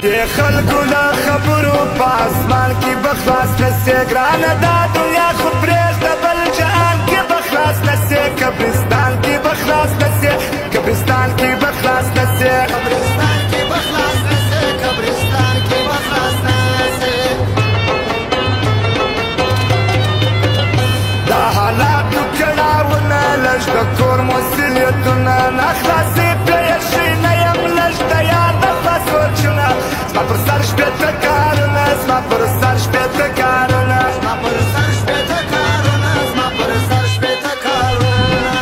دې خلکو له خبرو په اسمان کې به خلاص نسې ګرانه دا دنیا خو پرېږده بل جهان کې به خلاص نسې قبرستان کې به خلاص نسې قبرستان کې به خلاص نسې قبرستان کې به خلاص نسې قبرستان کې به خلاص نسې دا حالاتو کړاوونه لږ د کور مسؤلیتونه ناخلاصې پرې شي نه یم لږ د یاده سوچونه زما پر سر شپېته کارونه زما پر سر شپېته کارونه زما پر سر شپېته کارونه زما پر سر شپېته کارونه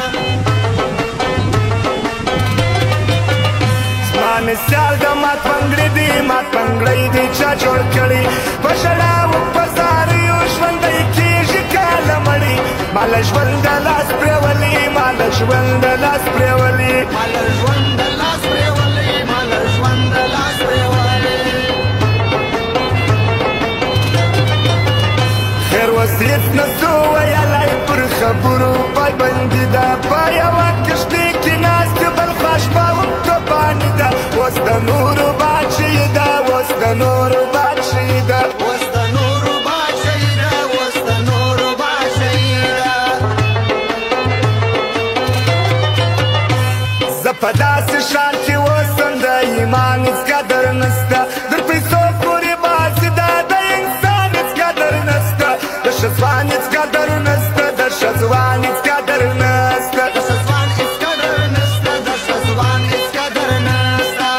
زما مثال د مات پنګړې دی مات پنګړی دی چا جوړ کړي په ژړاو په زاریو ژوندی کېږي کاله مړي ما له ژونده لاس پرېولي ما له ژونده لاس پرېولي ما له ژونده لاس پرېولي ما له ژونده لاس پرېولي خیر وصیت نسو ویلی پر خبرو پایبندي ده په یوه کښتۍ کې ناست بل خوا شپه هم توپاني ده اوس د نورو بادشاهي ده اوس د نورو بادشاهي ده اوس د نورو بادشاهي ده اوس د نورو بادشاهي ده زه په داسې ښار کې اوسم د ایمان هېڅ قدر نسته در پیسو پورې بازي ده د انسان هېڅ قدر نسته د ښه ځوان هېڅ قدر نسته د ښه ځوان هېڅ قدر نسته د ښه ځوان هېڅ قدر نسته د ښه ځوان هېڅ قدر نسته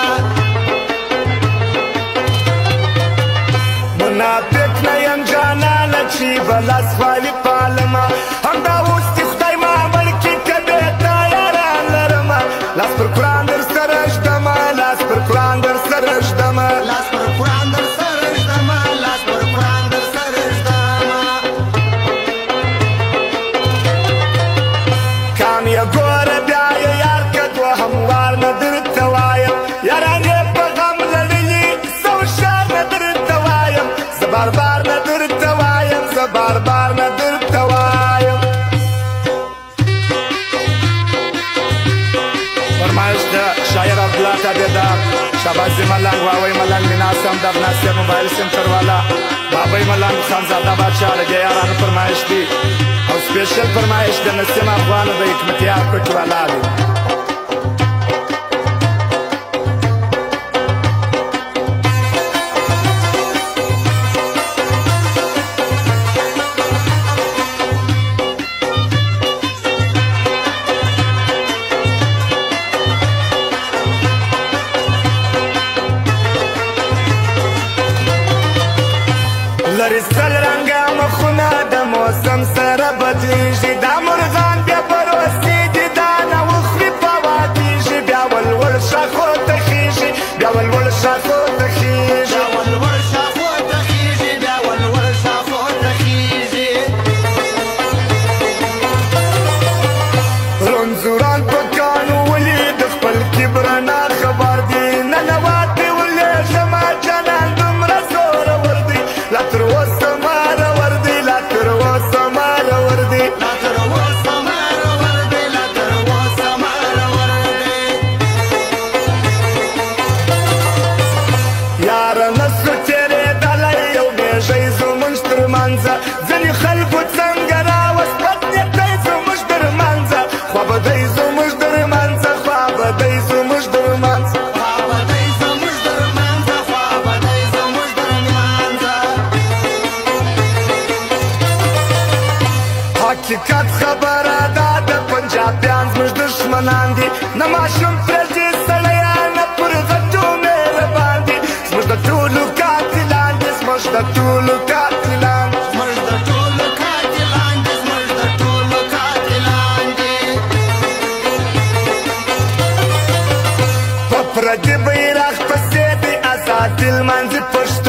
منافق نه یم جانانه چې به لاس خالي پالمه همدا اوس دې خدای ما مړ کړي که بېرته یاران لرمه لاس پر قرآن در سره ږدمه لاس پر قرآن در سره ږدمه لاس پر قرآن در سره ږدمه لاس پر قرآن در سره ږدمه کام یې ګوره بیا یې یار که دوهم وار نه درته وایم یاران یې په غم لړلي څه هوښیار نه درته وایم زه بار بار نه درته وایم زه بار بار نه درته وایم فرمایش د شاعر عبدالله تابعدار شهبازي ملنګ واوی ملنګ بیناسم در ناصر موبایل سنټر والا بابی ملنګ خانزاده بادشاه لګیا یارانو فرمایش دی او سپیشل فرمایش د نسیم افغانو د حکمتیار پټ والا دی لري سل رنګه مخونه د موسم سره بدلیږي دا مرغان بیا پروسې دي دا نه وخوري په وادیږي بیا ولول شاخو ته خیږي بیا ولول شاخو ته خیږي بیا ولول شاخو ته خیږي بیا ولول شاخو ته خیږي رنځوران په کاڼو ولي د خپل کبر نه خبر دي ننواتې ولېږمه جانان دومره زورور دی لا تر اوسه مارور دی لا تر اوسه مارور دی لا تر اوسه مارور دی لا تر اوسه مارور دی یاره نسو تېرېدلی یو میږی زموږ تر منځه ځینې خلکو څنګه راوسپت نیتی زموږ در منځه خوا به دی زموږ در منځه خوا به دی زموږ در منځه خوا به دی زموږ در منځه خوا به دی زموږ در منځه حقیقت خبره ده د پنجابیان زموږ دښمنان دي نه ماشوم پرېږدي سړیه نه پر غټو مهربان دي زموږ د ټولو قاتلان دي زموږ د ټولو قاتلان زموږ د ټولو قاتلان دي زموږ د ټولو قاتلان دي په پردي بیرغ پسې دی ازادي لمانځي پښتون